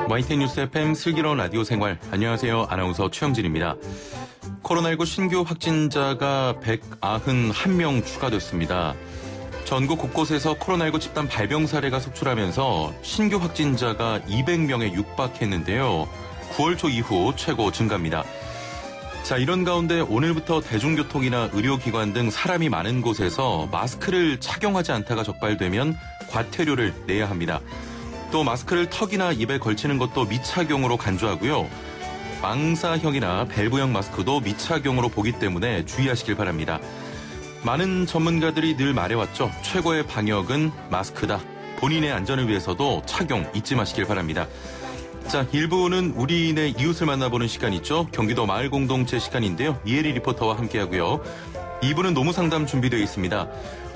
YTN 뉴스 FM 슬기로운 라디오 생활. 안녕하세요. 아나운서 최영진입니다. 코로나19 신규 확진자가 191명 추가됐습니다. 전국 곳곳에서 코로나19 집단 발병 사례가 속출하면서 신규 확진자가 200명에 육박했는데요. 9월 초 이후 최고 증가입니다. 자, 이런 가운데 오늘부터 대중교통이나 의료기관 등 사람이 많은 곳에서 마스크를 착용하지 않다가 적발되면 과태료를 내야 합니다. 또 마스크를 턱이나 입에 걸치는 것도 미착용으로 간주하고요. 망사형이나 밸브형 마스크도 미착용으로 보기 때문에 주의하시길 바랍니다. 많은 전문가들이 늘 말해왔죠. 최고의 방역은 마스크다. 본인의 안전을 위해서도 착용 잊지 마시길 바랍니다. 자, 1부는 우리네 이웃을 만나보는 시간이죠. 경기도 마을 공동체 시간인데요. 이혜리 리포터와 함께하고요. 2부는 노무 상담 준비되어 있습니다.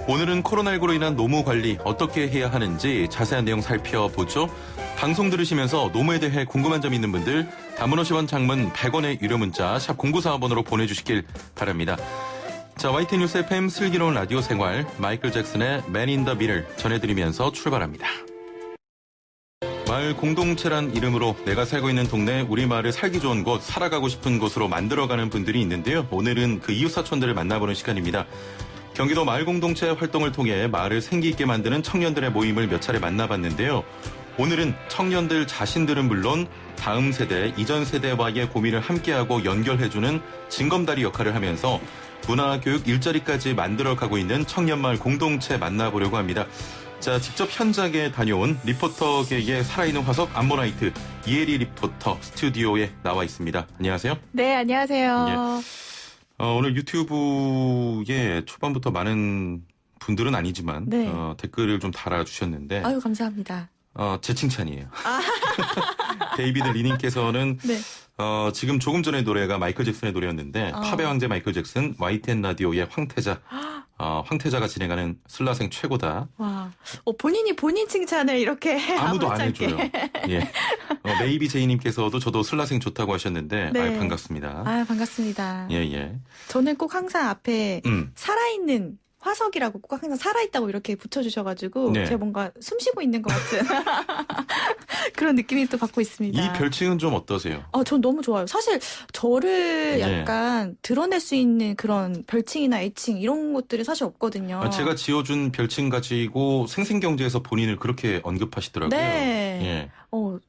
오늘은 코로나19로 인한 노무 관리 어떻게 해야 하는지 자세한 내용 살펴보죠. 방송 들으시면서 노무에 대해 궁금한 점 있는 분들 단문 50원, 장문 100원의 유료 문자 샵 0945번으로 보내주시길 바랍니다. 자, YTN 뉴스 FM 슬기로운 라디오 생활 마이클 잭슨의 Man in the Middle 전해드리면서 출발합니다. 마을 공동체란 이름으로 내가 살고 있는 동네, 우리 마을을 살기 좋은 곳, 살아가고 싶은 곳으로 만들어가는 분들이 있는데요. 오늘은 그 이웃사촌들을 만나보는 시간입니다. 경기도 마을 공동체 활동을 통해 마을을 생기 있게 만드는 청년들의 모임을 몇 차례 만나봤는데요. 오늘은 청년들 자신들은 물론 다음 세대, 이전 세대와의 고민을 함께하고 연결해주는 징검다리 역할을 하면서 문화, 교육, 일자리까지 만들어가고 있는 청년마을 공동체 만나보려고 합니다. 자, 직접 현장에 다녀온 리포터계의 살아있는 화석 암모나이트 이혜리 리포터 스튜디오에 나와 있습니다. 안녕하세요. 네, 안녕하세요. 예. 오늘 유튜브에 초반부터 많은 분들은 아니지만 네. 댓글을 좀 달아주셨는데 아유, 감사합니다. 제 칭찬이에요. 데이비드 리님께서는 네. 지금 조금 전에 노래가 마이클 잭슨의 노래였는데 팝의 황제 마이클 잭슨, YTN 라디오의 황태자. 황태자가 진행하는 슬라생 최고다. 와, 본인이 본인 칭찬을 이렇게 아무도 안 해줘요. 예. 메이비 제이님께서도 저도 슬라생 좋다고 하셨는데 네. 반갑습니다. 반갑습니다. 예. 저는 꼭 항상 앞에 살아있는 화석이라고 꼭 항상 살아있다고 이렇게 붙여주셔가지고 네. 제가 뭔가 숨쉬고 있는 것 같은 그런 느낌이 또 받고 있습니다. 이 별칭은 좀 어떠세요? 전 너무 좋아요. 사실 저를 약간 드러낼 수 있는 그런 별칭이나 애칭 이런 것들이 사실 없거든요. 제가 지어준 별칭 가지고 생생경제에서 본인을 그렇게 언급하시더라고요. 네. 예.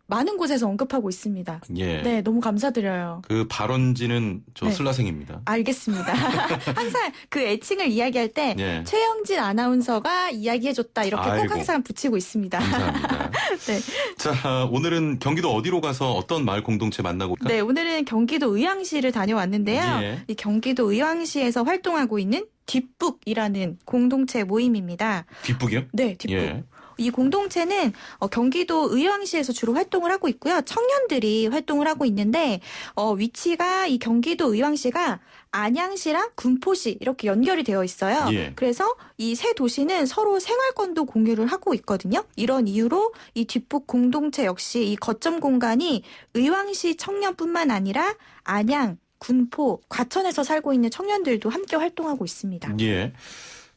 많은 곳에서 언급하고 있습니다. 예. 네, 너무 감사드려요. 그 발원지는 저 네. 슬라생입니다. 알겠습니다. 항상 그 애칭을 이야기할 때 예. 최영진 아나운서가 이야기해줬다 이렇게 꼭 항상 붙이고 있습니다. 감사합니다. 네. 자, 오늘은 경기도 어디로 가서 어떤 마을 공동체 만나고 올까요? 네, 오늘은 경기도 의왕시를 다녀왔는데요. 예. 이 경기도 의왕시에서 활동하고 있는 뒷북이라는 공동체 모임입니다. 뒷북이요? 네, 뒷북. 예. 이 공동체는 경기도 의왕시에서 주로 활동을 하고 있고요. 청년들이 활동을 하고 있는데 위치가 이 경기도 의왕시가 안양시랑 군포시 이렇게 연결이 되어 있어요. 예. 그래서 이 세 도시는 서로 생활권도 공유를 하고 있거든요. 이런 이유로 이 뒷북 공동체 역시 이 거점 공간이 의왕시 청년뿐만 아니라 안양, 군포, 과천에서 살고 있는 청년들도 함께 활동하고 있습니다. 예.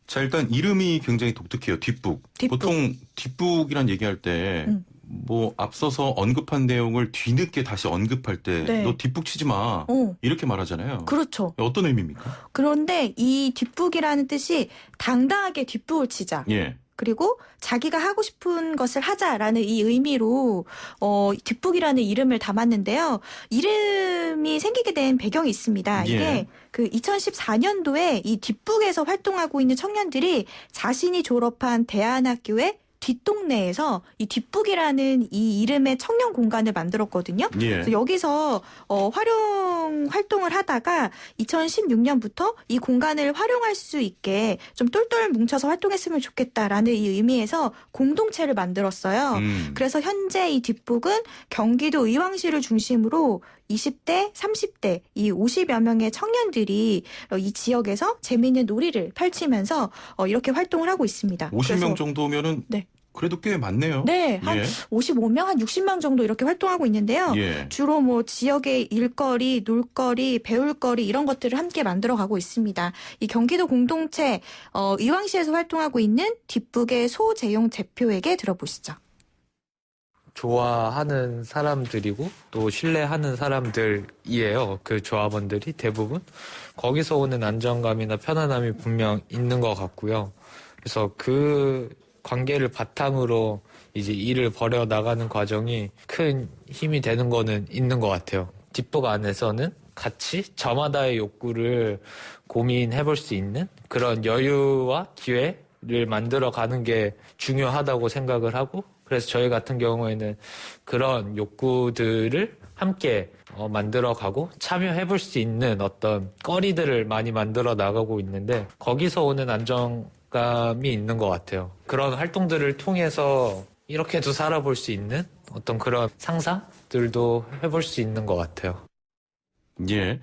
자, 일단 이름이 굉장히 독특해요. 뒷북. 보통 뒷북이란 얘기할 때 뭐 앞서서 언급한 내용을 뒤늦게 다시 언급할 때 네. 너 뒷북 치지 마. 이렇게 말하잖아요. 그렇죠. 어떤 의미입니까? 그런데 이 뒷북이라는 뜻이 당당하게 뒷북을 치자. 예. 그리고 자기가 하고 싶은 것을 하자라는 이 의미로 뒷북이라는 이름을 담았는데요. 이름이 생기게 된 배경이 있습니다. 이게 예. 그 2014년도에 이 뒷북에서 활동하고 있는 청년들이 자신이 졸업한 대안학교의 뒷동네에서 이 뒷북이라는 이 이름의 청년 공간을 만들었거든요. 예. 그래서 여기서 활동을 하다가 2016년부터 이 공간을 활용할 수 있게 좀 똘똘 뭉쳐서 활동했으면 좋겠다라는 이 의미에서 공동체를 만들었어요. 그래서 현재 이 뒷북은 경기도 의왕시를 중심으로 20대, 30대, 이 50여 명의 청년들이 이 지역에서 재미있는 놀이를 펼치면서 이렇게 활동을 하고 있습니다. 50명 정도면은 네. 그래도 꽤 많네요. 네, 한 55명, 한 60명 정도 이렇게 활동하고 있는데요. 예. 주로 뭐 지역의 일거리, 놀거리, 배울거리 이런 것들을 함께 만들어가고 있습니다. 이 경기도 공동체 의왕시에서 활동하고 있는 뒷북의 소재용 대표에게 들어보시죠. 좋아하는 사람들이고 또 신뢰하는 사람들이에요. 그 조합원들이 대부분. 거기서 오는 안정감이나 편안함이 분명 있는 것 같고요. 그래서 그 관계를 바탕으로 이제 일을 벌여 나가는 과정이 큰 힘이 되는 거는 있는 것 같아요. 뒷북 안에서는 같이 저마다의 욕구를 고민해 볼 수 있는 그런 여유와 기회를 만들어 가는 게 중요하다고 생각을 하고, 그래서 저희 같은 경우에는 그런 욕구들을 함께 만들어가고 참여해 볼 수 있는 어떤 거리들을 많이 만들어 나가고 있는데, 거기서 오는 안정감이 있는 것 같아요. 그런 활동들을 통해서 이렇게도 살아볼 수 있는 어떤 그런 상상들도 해볼 수 있는 것 같아요. 예.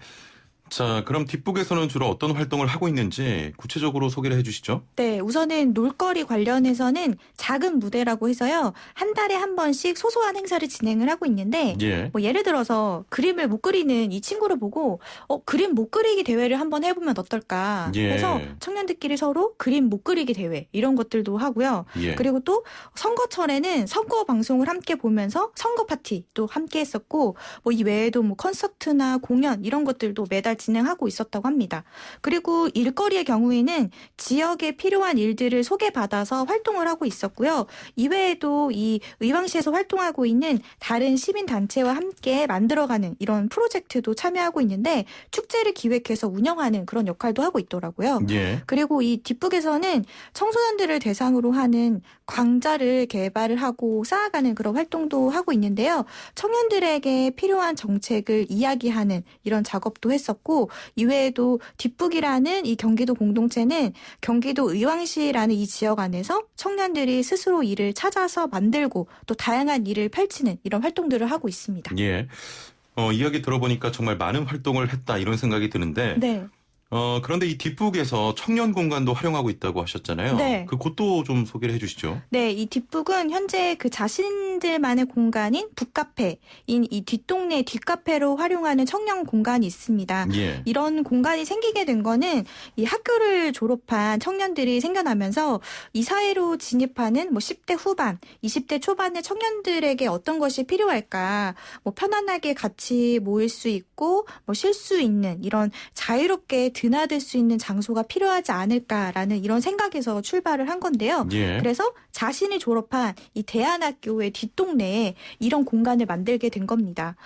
자, 그럼 뒷북에서는 주로 어떤 활동을 하고 있는지 구체적으로 소개를 해주시죠. 네, 우선은 놀거리 관련해서는 작은 무대라고 해서요. 한 달에 한 번씩 소소한 행사를 진행을 하고 있는데 예. 뭐 예를 들어서 그림을 못 그리는 이 친구를 보고 그림 못 그리기 대회를 한번 해보면 어떨까 예. 해서 청년들끼리 서로 그림 못 그리기 대회 이런 것들도 하고요. 예. 그리고 또 선거철에는 선거 방송을 함께 보면서 선거 파티도 함께 했었고 뭐 이 외에도 뭐 콘서트나 공연 이런 것들도 매달 진행하고 있었다고 합니다. 그리고 일거리의 경우에는 지역에 필요한 일들을 소개받아서 활동을 하고 있었고요. 이외에도 이 의왕시에서 활동하고 있는 다른 시민단체와 함께 만들어가는 이런 프로젝트도 참여하고 있는데 축제를 기획해서 운영하는 그런 역할도 하고 있더라고요. 예. 그리고 이 뒷북에서는 청소년들을 대상으로 하는 광자를 개발을 하고 쌓아가는 그런 활동도 하고 있는데요. 청년들에게 필요한 정책을 이야기하는 이런 작업도 했었고 이외에도 뒷북이라는 이 경기도 공동체는 경기도 의왕시라는 이 지역 안에서 청년들이 스스로 일을 찾아서 만들고 또 다양한 일을 펼치는 이런 활동들을 하고 있습니다. 예. 이야기 들어보니까 정말 많은 활동을 했다 이런 생각이 드는데 네. 그런데 이 뒷북에서 청년 공간도 활용하고 있다고 하셨잖아요. 네. 그것도 좀 소개를 해주시죠. 네, 이 뒷북은 현재 그 자신들만의 공간인 북카페인 이 뒷동네 뒷카페로 활용하는 청년 공간이 있습니다. 예. 이런 공간이 생기게 된 거는 이 학교를 졸업한 청년들이 생겨나면서 이 사회로 진입하는 뭐 10대 후반, 20대 초반의 청년들에게 어떤 것이 필요할까? 뭐 편안하게 같이 모일 수 있고 뭐 쉴 수 있는 이런 자유롭게 드나들 수 있는 장소가 필요하지 않을까라는 이런 생각에서 출발을 한 건데요. 예. 그래서 자신이 졸업한 이 대안학교의 뒷동네에 이런 공간을 만들게 된 겁니다.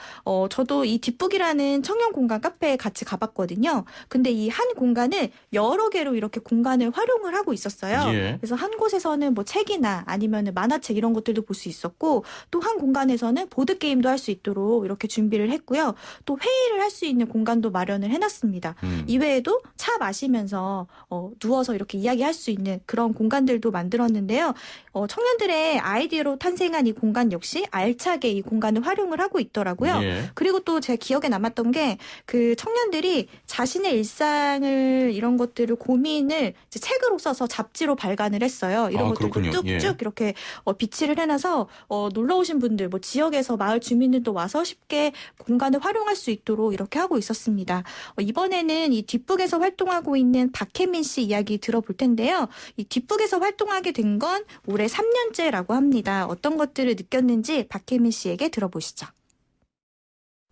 저도 이 뒷북이라는 청년 공간 카페에 같이 가봤거든요. 근데 이 한 공간을 여러 개로 이렇게 공간을 활용을 하고 있었어요. 예. 그래서 한 곳에서는 뭐 책이나 아니면 만화책 이런 것들도 볼 수 있었고 또 한 공간에서는 보드게임도 할 수 있도록 이렇게 준비를 했고요. 또 회의를 할 수 있는 공간도 마련을 해놨습니다. 이외에도 차 마시면서 누워서 이렇게 이야기할 수 있는 그런 공간들도 만들었는데요. 청년들의 아이디어로 탄생한 이 공간 역시 알차게 이 공간을 활용을 하고 있더라고요. 예. 그리고 또 제 기억에 남았던 게 그 청년들이 자신의 일상을 이런 것들을 고민을 이제 책으로 써서 잡지로 발간을 했어요. 이런 것들도 그렇군요. 쭉쭉 예. 이렇게 비치를 해놔서 놀러 오신 분들 뭐 지역에서 마을 주민들도 와서 쉽게 공간을 활용할 수 있도록 이렇게 하고 있었습니다. 이번에는 이 뒷북에서 활동하고 있는 박혜민 씨 이야기 들어볼 텐데요. 이 뒷북에서 활동하게 된 건 올해 3년째라고 합니다. 어떤 것들을 느꼈는지 박혜민 씨에게 들어보시죠.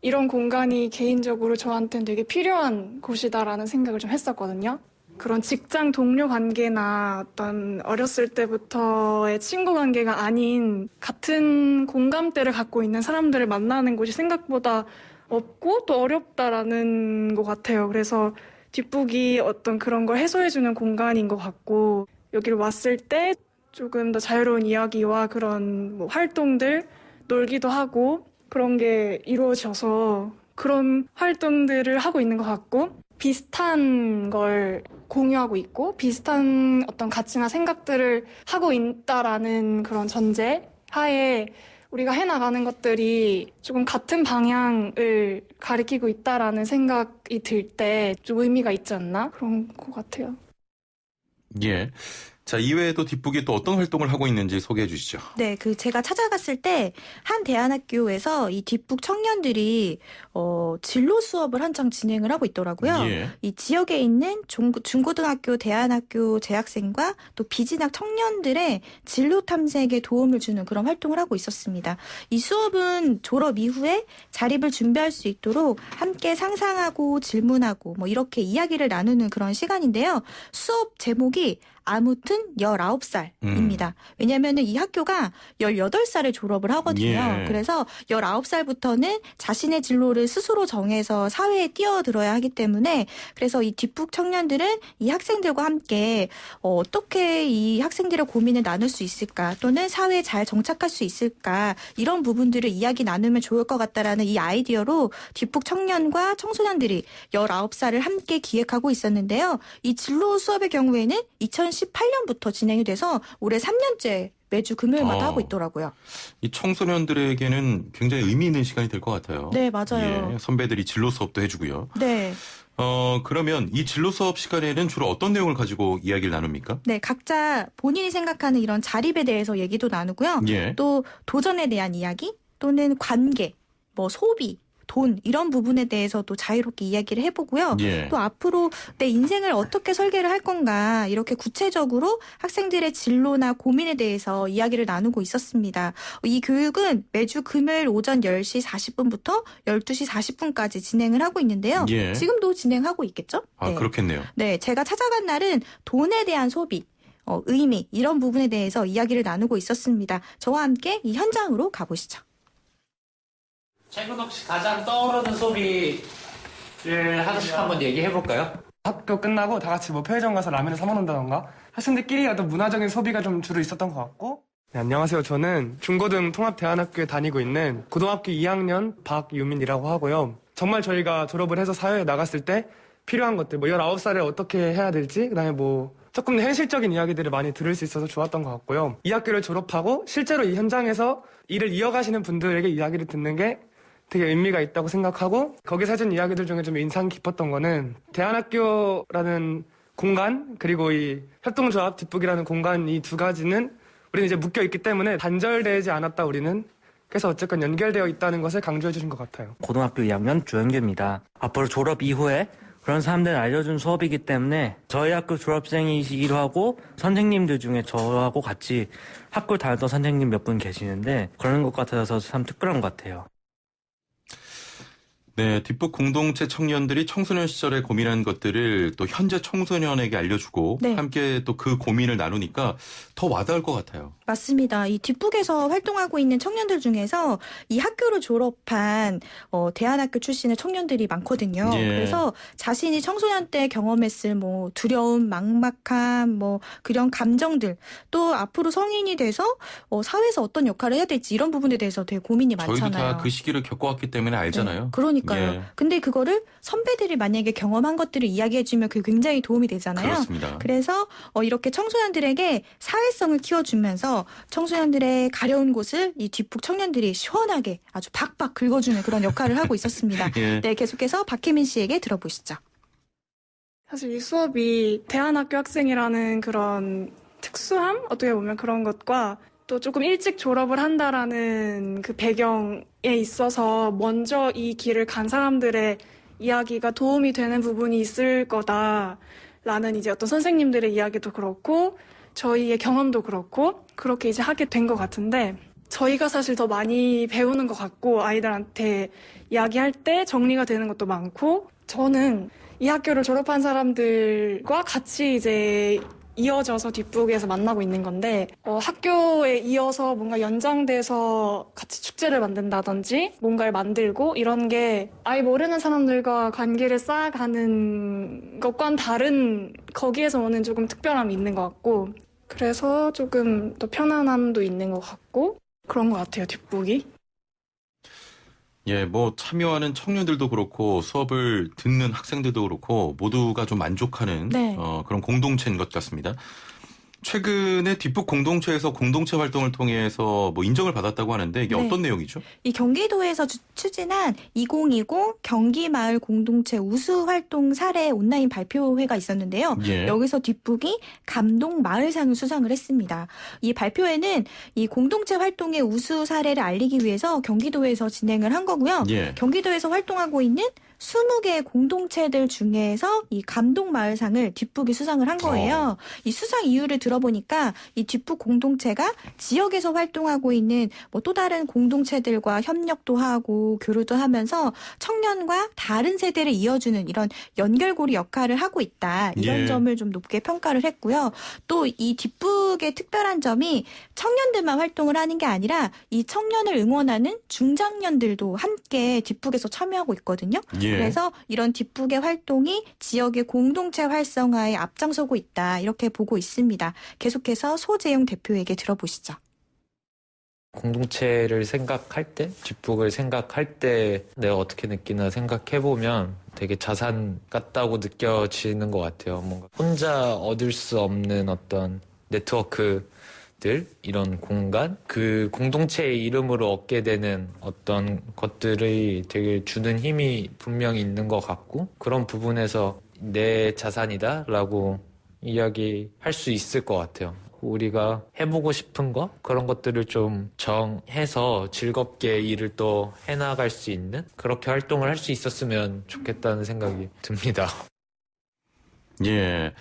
이런 공간이 개인적으로 저한테는 되게 필요한 곳이다라는 생각을 좀 했었거든요. 그런 직장 동료 관계나 어떤 어렸을 때부터의 친구 관계가 아닌 같은 공감대를 갖고 있는 사람들을 만나는 곳이 생각보다 없고 또 어렵다라는 것 같아요. 그래서 뒷북이 어떤 그런 걸 해소해주는 공간인 것 같고 여기를 왔을 때 조금 더 자유로운 이야기와 그런 뭐 활동들, 놀기도 하고 그런 게 이루어져서 그런 활동들을 하고 있는 것 같고 비슷한 걸 공유하고 있고 비슷한 어떤 가치나 생각들을 하고 있다라는 그런 전제 하에 우리가 해나가는 것들이 조금 같은 방향을 가리키고 있다라는 생각이 들 때 좀 의미가 있지 않나? 그런 것 같아요. 예. 자, 이외에도 뒷북이 또 어떤 활동을 하고 있는지 소개해 주시죠. 네, 제가 찾아갔을 때 한 대안학교에서 이 뒷북 청년들이 진로 수업을 한창 진행을 하고 있더라고요. 예. 이 지역에 있는 중고등학교, 대안학교 재학생과 또 비진학 청년들의 진로 탐색에 도움을 주는 그런 활동을 하고 있었습니다. 이 수업은 졸업 이후에 자립을 준비할 수 있도록 함께 상상하고 질문하고 뭐 이렇게 이야기를 나누는 그런 시간인데요. 수업 제목이 아무튼 19살입니다. 왜냐하면 이 학교가 18살에 졸업을 하거든요. 예. 그래서 19살부터는 자신의 진로를 스스로 정해서 사회에 뛰어들어야 하기 때문에 그래서 이 뒷북 청년들은 이 학생들과 함께 어떻게 이 학생들의 고민을 나눌 수 있을까 또는 사회에 잘 정착할 수 있을까 이런 부분들을 이야기 나누면 좋을 것 같다라는 이 아이디어로 뒷북 청년과 청소년들이 19살을 함께 기획하고 있었는데요. 이 진로 수업의 경우에는 2018년부터 진행이 돼서 올해 3년째 매주 금요일마다 하고 있더라고요. 이 청소년들에게는 굉장히 의미 있는 시간이 될 것 같아요. 네, 맞아요. 예, 선배들이 진로 수업도 해주고요. 네. 그러면 이 진로 수업 시간에는 주로 어떤 내용을 가지고 이야기를 나눕니까? 네, 각자 본인이 생각하는 이런 자립에 대해서 얘기도 나누고요. 예. 또 도전에 대한 이야기 또는 관계, 뭐 소비, 돈 이런 부분에 대해서도 자유롭게 이야기를 해보고요. 예. 또 앞으로 내 인생을 어떻게 설계를 할 건가 이렇게 구체적으로 학생들의 진로나 고민에 대해서 이야기를 나누고 있었습니다. 이 교육은 매주 금요일 오전 10시 40분부터 12시 40분까지 진행을 하고 있는데요. 예. 지금도 진행하고 있겠죠? 아, 네. 그렇겠네요. 네, 제가 찾아간 날은 돈에 대한 소비, 의미 이런 부분에 대해서 이야기를 나누고 있었습니다. 저와 함께 이 현장으로 가보시죠. 최근 혹시 가장 떠오르는 소비를 하나씩 한번 얘기해볼까요? 학교 끝나고 다 같이 뭐 편의점 가서 라면을 사 먹는다던가 학생들끼리 어떤 문화적인 소비가 좀 주로 있었던 것 같고. 네, 안녕하세요. 저는 중고등 통합대안학교에 다니고 있는 고등학교 2학년 박유민이라고 하고요. 정말 저희가 졸업을 해서 사회에 나갔을 때 필요한 것들, 뭐 19살에 어떻게 해야 될지, 그다음에 뭐 조금 현실적인 이야기들을 많이 들을 수 있어서 좋았던 것 같고요. 이 학교를 졸업하고 실제로 이 현장에서 일을 이어가시는 분들에게 이야기를 듣는 게 되게 의미가 있다고 생각하고, 거기서 해준 이야기들 중에 좀 인상 깊었던 거는 대안학교라는 공간 그리고 이 협동조합 뒷북이라는 공간 이 두 가지는 우리는 이제 묶여있기 때문에 단절되지 않았다 우리는. 그래서 어쨌건 연결되어 있다는 것을 강조해 주신 것 같아요. 고등학교 2학년 조현규입니다. 앞으로 졸업 이후에 그런 사람들 알려준 수업이기 때문에 저희 학교 졸업생이시기도 하고 선생님들 중에 저하고 같이 학교 다녔던 선생님 몇 분 계시는데 그런 것 같아서 참 특별한 것 같아요. 네, 뒷북 공동체 청년들이 청소년 시절에 고민한 것들을 또 현재 청소년에게 알려주고 네. 함께 또 그 고민을 나누니까 더 와닿을 것 같아요. 맞습니다. 이 뒷북에서 활동하고 있는 청년들 중에서 이 학교를 졸업한 대안학교 출신의 청년들이 많거든요. 예. 그래서 자신이 청소년 때 경험했을 뭐 두려움, 막막함, 뭐 그런 감정들 또 앞으로 성인이 돼서 사회에서 어떤 역할을 해야 될지 이런 부분에 대해서 되게 고민이 저희도 많잖아요. 다 그 시기를 겪어왔기 때문에 알잖아요. 네, 그러니까요. 예. 근데 그거를 선배들이 만약에 경험한 것들을 이야기해주면 그게 굉장히 도움이 되잖아요. 그렇습니다. 그래서 이렇게 청소년들에게 사회성을 키워주면서 청소년들의 가려운 곳을 이 뒷북 청년들이 시원하게 아주 박박 긁어주는 그런 역할을 하고 있었습니다. 예. 네, 계속해서 박혜민 씨에게 들어보시죠. 사실 이 수업이 대안학교 학생이라는 그런 특수함? 어떻게 보면 그런 것과 또 조금 일찍 졸업을 한다라는 그 배경에 있어서 먼저 이 길을 간 사람들의 이야기가 도움이 되는 부분이 있을 거다라는 이제 어떤 선생님들의 이야기도 그렇고 저희의 경험도 그렇고 그렇게 이제 하게 된 것 같은데 저희가 사실 더 많이 배우는 것 같고 아이들한테 이야기할 때 정리가 되는 것도 많고 저는 이 학교를 졸업한 사람들과 같이 이제 이어져서 뒷북에서 만나고 있는 건데 학교에 이어서 뭔가 연장돼서 같이 축제를 만든다든지 뭔가를 만들고 이런 게 아예 모르는 사람들과 관계를 쌓아가는 것과는 다른 거기에서 오는 조금 특별함이 있는 것 같고 그래서 조금 더 편안함도 있는 것 같고 그런 것 같아요, 뒷북이. 예, 뭐 참여하는 청년들도 그렇고 수업을 듣는 학생들도 그렇고 모두가 좀 만족하는 네. 그런 공동체인 것 같습니다. 최근에 뒷북 공동체에서 공동체 활동을 통해서 뭐 인정을 받았다고 하는데 이게 네. 어떤 내용이죠? 이 경기도에서 추진한 2020 경기마을 공동체 우수 활동 사례 온라인 발표회가 있었는데요. 예. 여기서 뒷북이 감동 마을상을 수상을 했습니다. 이 발표회는 이 공동체 활동의 우수 사례를 알리기 위해서 경기도에서 진행을 한 거고요. 예. 경기도에서 활동하고 있는 20개 공동체들 중에서 이 감동마을상을 뒷북이 수상을 한 거예요. 이 수상 이유를 들어보니까 이 뒷북 공동체가 지역에서 활동하고 있는 뭐 또 다른 공동체들과 협력도 하고 교류도 하면서 청년과 다른 세대를 이어주는 이런 연결고리 역할을 하고 있다. 이런 예. 점을 좀 높게 평가를 했고요. 또 이 뒷북의 특별한 점이 청년들만 활동을 하는 게 아니라 이 청년을 응원하는 중장년들도 함께 뒷북에서 참여하고 있거든요. 예. 그래서 이런 뒷북의 활동이 지역의 공동체 활성화에 앞장서고 있다. 이렇게 보고 있습니다. 계속해서 소재용 대표에게 들어보시죠. 공동체를 생각할 때, 뒷북을 생각할 때 내가 어떻게 느끼나 생각해보면 되게 자산 같다고 느껴지는 것 같아요. 뭔가 혼자 얻을 수 없는 어떤 네트워크들, 이런 공간, 그 공동체의 이름으로 얻게 되는 어떤 것들이 되게 주는 힘이 분명히 있는 것 같고, 그런 부분에서 내 자산이다라고 이야기할 수 있을 것 같아요. 우리가 해보고 싶은 거, 그런 것들을 좀 정해서 즐겁게 일을 또 해나갈 수 있는 그렇게 활동을 할 수 있었으면 좋겠다는 생각이 듭니다. 예.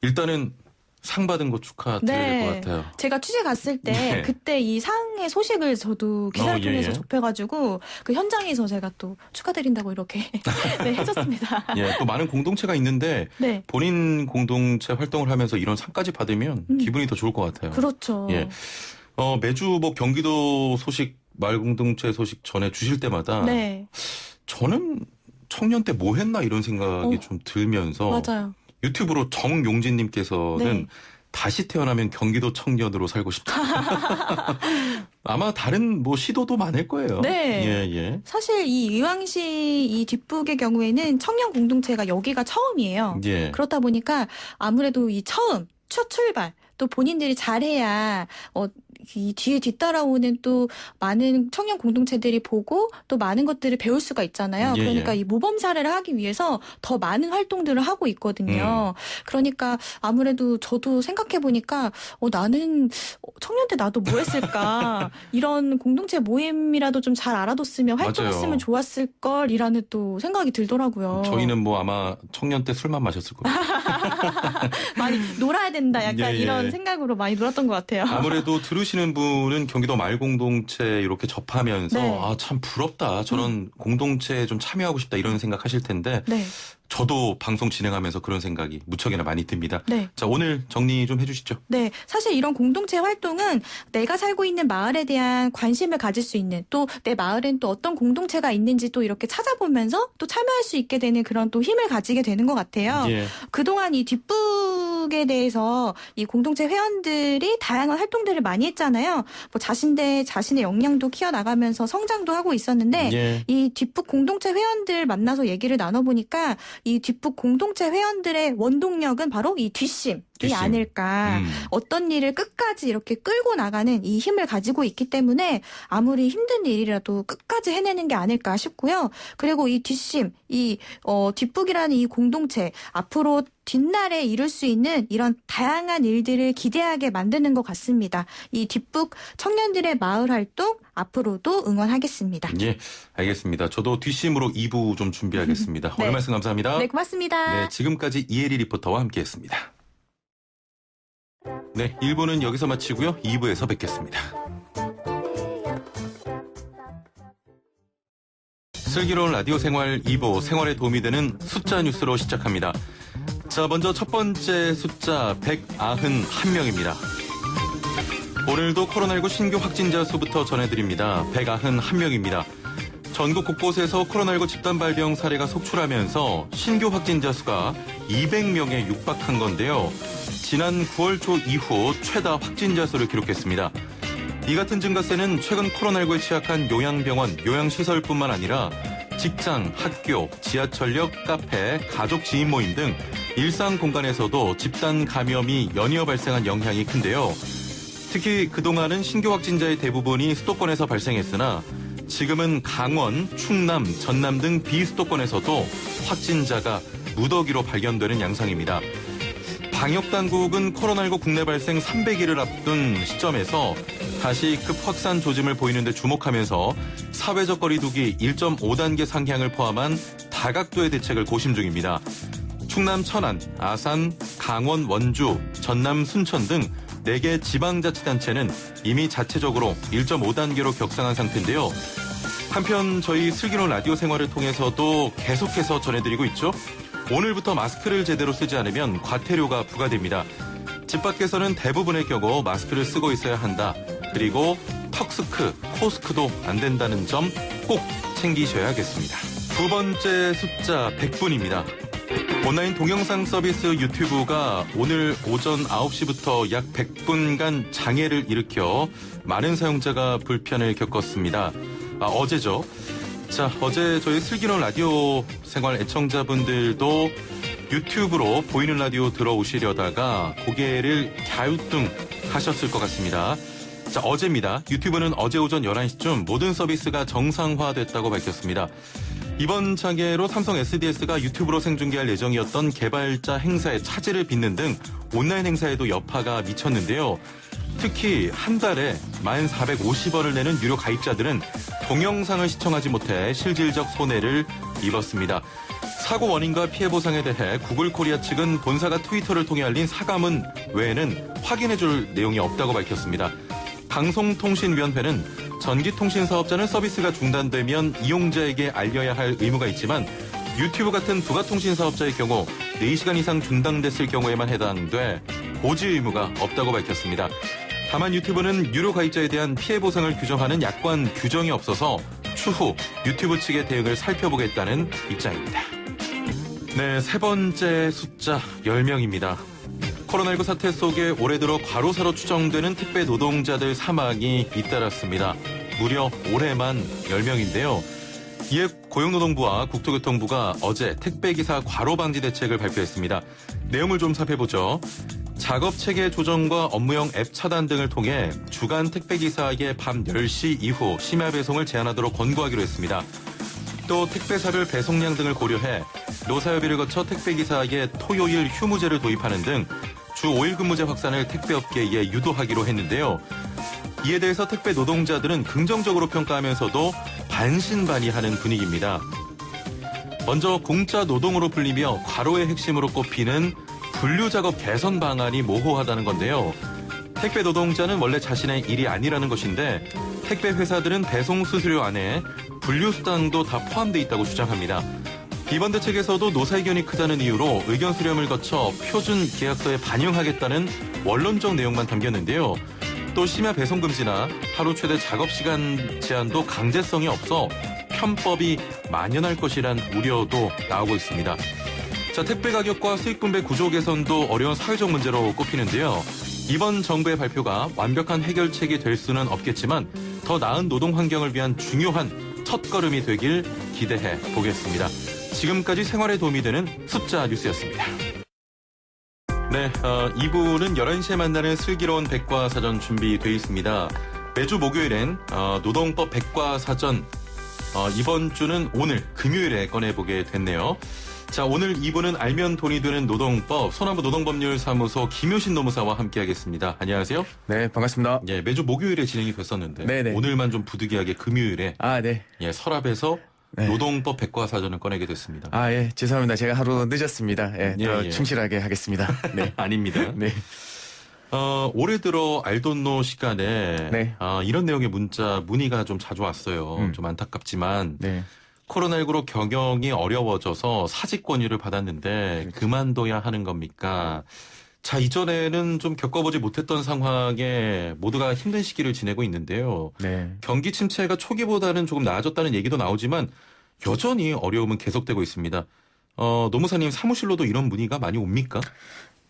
일단은 상 받은 거 축하드려야 네. 될 것 같아요. 제가 취재 갔을 때 네. 그때 이 상의 소식을 저도 기사를 예, 통해서 예. 접해가지고 그 현장에서 제가 또 축하드린다고 이렇게 네, 해줬습니다. 예, 또 많은 공동체가 있는데 네, 본인 공동체 활동을 하면서 이런 상까지 받으면 기분이 더 좋을 것 같아요. 그렇죠. 예. 매주 뭐 경기도 소식, 마을 공동체 소식 전해 주실 때마다 네, 저는 청년 때 뭐 했나 이런 생각이 좀 들면서 맞아요. 유튜브로 정용진님께서는 네. 다시 태어나면 경기도 청년으로 살고 싶다. 아마 다른 뭐 시도도 많을 거예요. 네. 예, 예. 사실 이 의왕시 이 뒷북의 경우에는 청년 공동체가 여기가 처음이에요. 예. 그렇다 보니까 아무래도 이 처음, 첫 출발, 또 본인들이 잘해야 이 뒤에 뒤따라오는 또 많은 청년 공동체들이 보고 또 많은 것들을 배울 수가 있잖아요. 예, 그러니까 예. 이 모범 사례를 하기 위해서 더 많은 활동들을 하고 있거든요. 그러니까 아무래도 저도 생각해 보니까 나는 청년 때 나도 뭐 했을까 이런 공동체 모임이라도 좀 잘 알아뒀으면 활동했으면 맞아요. 좋았을 걸이라는 또 생각이 들더라고요. 저희는 뭐 아마 청년 때 술만 마셨을 거예요. 많이 놀아야 된다 약간 예, 예. 이런 생각으로 많이 놀았던 것 같아요. 아무래도 들으시는 분은 경기도 마을 공동체 이렇게 접하면서 네. 아, 참 부럽다. 저런 공동체에 좀 참여하고 싶다 이런 생각하실 텐데 네, 저도 방송 진행하면서 그런 생각이 무척이나 많이 듭니다. 네. 자, 오늘 정리 좀 해주시죠. 네, 사실 이런 공동체 활동은 내가 살고 있는 마을에 대한 관심을 가질 수 있는 또 내 마을엔 또 어떤 공동체가 있는지 또 이렇게 찾아보면서 또 참여할 수 있게 되는 그런 또 힘을 가지게 되는 것 같아요. 예. 그동안 이 뒷북에 대해서 이 공동체 회원들이 다양한 활동들을 많이 했잖아요. 뭐 자신의 역량도 키워나가면서 성장도 하고 있었는데 예. 이 뒷북 공동체 회원들 만나서 얘기를 나눠보니까 이 뒷북 공동체 회원들의 원동력은 바로 이 뒷심이 뒷심. 아닐까. 어떤 일을 끝까지 이렇게 끌고 나가는 이 힘을 가지고 있기 때문에 아무리 힘든 일이라도 끝까지 해내는 게 아닐까 싶고요. 그리고 이 뒷심, 이 뒷북이라는 이 공동체 앞으로 뒷날에 이룰 수 있는 이런 다양한 일들을 기대하게 만드는 것 같습니다. 이 뒷북 청년들의 마을 활동 앞으로도 응원하겠습니다. 예, 알겠습니다. 저도 뒷심으로 2부 좀 준비하겠습니다. 네. 오늘 말씀 감사합니다. 네, 고맙습니다. 네, 지금까지 이혜리 리포터와 함께했습니다. 네, 1부는 여기서 마치고요. 2부에서 뵙겠습니다. 슬기로운 라디오 생활 2부 생활에 도움이 되는 숫자 뉴스로 시작합니다. 자, 먼저 첫 번째 숫자 191명입니다. 오늘도 코로나19 신규 확진자 수부터 전해드립니다. 191명입니다. 전국 곳곳에서 코로나19 집단 발병 사례가 속출하면서 신규 확진자 수가 200명에 육박한 건데요. 지난 9월 초 이후 최다 확진자 수를 기록했습니다. 이 같은 증가세는 최근 코로나19에 취약한 요양병원, 요양시설뿐만 아니라 직장, 학교, 지하철역, 카페, 가족 지인 모임 등 일상 공간에서도 집단 감염이 연이어 발생한 영향이 큰데요. 특히 그동안은 신규 확진자의 대부분이 수도권에서 발생했으나 지금은 강원, 충남, 전남 등 비수도권에서도 확진자가 무더기로 발견되는 양상입니다. 방역당국은 코로나19 국내 발생 300일을 앞둔 시점에서 다시 급 확산 조짐을 보이는 데 주목하면서 사회적 거리두기 1.5단계 상향을 포함한 다각도의 대책을 고심 중입니다. 충남 천안, 아산, 강원 원주, 전남 순천 등 4개 지방자치단체는 이미 자체적으로 1.5단계로 격상한 상태인데요. 한편 저희 슬기로운 라디오 생활을 통해서도 계속해서 전해드리고 있죠. 오늘부터 마스크를 제대로 쓰지 않으면 과태료가 부과됩니다. 집 밖에서는 대부분의 경우 마스크를 쓰고 있어야 한다. 그리고 턱스크, 코스크도 안 된다는 점 꼭 챙기셔야겠습니다. 두 번째 숫자 100분입니다. 온라인 동영상 서비스 유튜브가 오늘 오전 9시부터 약 100분간 장애를 일으켜 많은 사용자가 불편을 겪었습니다. 어제죠. 자, 어제 저희 슬기로운 라디오 생활 애청자분들도 유튜브로 보이는 라디오 들어오시려다가 고개를 갸우뚱 하셨을 것 같습니다. 자, 어제입니다. 유튜브는 어제 오전 11시쯤 모든 서비스가 정상화됐다고 밝혔습니다. 이번 장애로 삼성 SDS가 유튜브로 생중계할 예정이었던 개발자 행사의 차질을 빚는 등 온라인 행사에도 여파가 미쳤는데요. 특히 한 달에 1,450원을 내는 유료 가입자들은 동영상을 시청하지 못해 실질적 손해를 입었습니다. 사고 원인과 피해 보상에 대해 구글 코리아 측은 본사가 트위터를 통해 알린 사과문 외에는 확인해줄 내용이 없다고 밝혔습니다. 방송통신위원회는 전기통신 사업자는 서비스가 중단되면 이용자에게 알려야 할 의무가 있지만 유튜브 같은 부가통신 사업자의 경우 4시간 이상 중단됐을 경우에만 해당돼 고지 의무가 없다고 밝혔습니다. 다만 유튜브는 유료 가입자에 대한 피해 보상을 규정하는 약관 규정이 없어서 추후 유튜브 측의 대응을 살펴보겠다는 입장입니다. 네, 세 번째 숫자 10명입니다. 코로나19 사태 속에 올해 들어 과로사로 추정되는 택배 노동자들 사망이 잇따랐습니다. 무려 올해만 10명인데요. 이에 고용노동부와 국토교통부가 어제 택배기사 과로 방지 대책을 발표했습니다. 내용을 좀 살펴보죠. 작업체계 조정과 업무용 앱 차단 등을 통해 주간 택배기사에게 밤 10시 이후 심야 배송을 제한하도록 권고하기로 했습니다. 또 택배사별 배송량 등을 고려해 노사협의를 거쳐 택배기사에게 토요일 휴무제를 도입하는 등 주 5일 근무제 확산을 택배업계에 유도하기로 했는데요. 이에 대해서 택배 노동자들은 긍정적으로 평가하면서도 반신반의하는 분위기입니다. 먼저 공짜 노동으로 불리며 과로의 핵심으로 꼽히는 분류작업 개선 방안이 모호하다는 건데요. 택배 노동자는 원래 자신의 일이 아니라는 것인데 택배 회사들은 배송 수수료 안에 분류수당도 다 포함되어 있다고 주장합니다. 이번 대책에서도 노사 의견이 크다는 이유로 의견 수렴을 거쳐 표준 계약서에 반영하겠다는 원론적 내용만 담겼는데요. 또 심야 배송 금지나 하루 최대 작업 시간 제한도 강제성이 없어 편법이 만연할 것이란 우려도 나오고 있습니다. 자, 택배 가격과 수익 분배 구조 개선도 어려운 사회적 문제로 꼽히는데요. 이번 정부의 발표가 완벽한 해결책이 될 수는 없겠지만 더 나은 노동 환경을 위한 중요한 첫걸음이 되길 기대해 보겠습니다. 지금까지 생활에 도움이 되는 숫자 뉴스였습니다. 네, 2부는 11시에 만나는 슬기로운 백과사전 준비되어 있습니다. 매주 목요일엔 노동법 백과사전 이번 주는 오늘 금요일에 꺼내보게 됐네요. 자, 오늘 2부는 알면 돈이 되는 노동법 소나무 노동법률사무소 김효신 노무사와 함께하겠습니다. 안녕하세요. 네, 반갑습니다. 예, 매주 목요일에 진행이 됐었는데 네네. 오늘만 좀 부득이하게 금요일에 네. 예, 서랍에서 네. 노동법 백과사전을 꺼내게 됐습니다. 예, 죄송합니다. 제가 하루 늦었습니다. 예, 더 예. 충실하게 하겠습니다. 네. 아닙니다. 네. 올해 들어 알돈노 시간에 네. 이런 내용의 문의가 좀 자주 왔어요. 좀 안타깝지만 네. 코로나19로 경영이 어려워져서 사직 권유를 받았는데 그만둬야 하는 겁니까? 자, 이전에는 좀 겪어보지 못했던 상황에 모두가 힘든 시기를 지내고 있는데요. 네. 경기 침체가 초기보다는 조금 나아졌다는 얘기도 나오지만 여전히 어려움은 계속되고 있습니다. 노무사님 사무실로도 이런 문의가 많이 옵니까?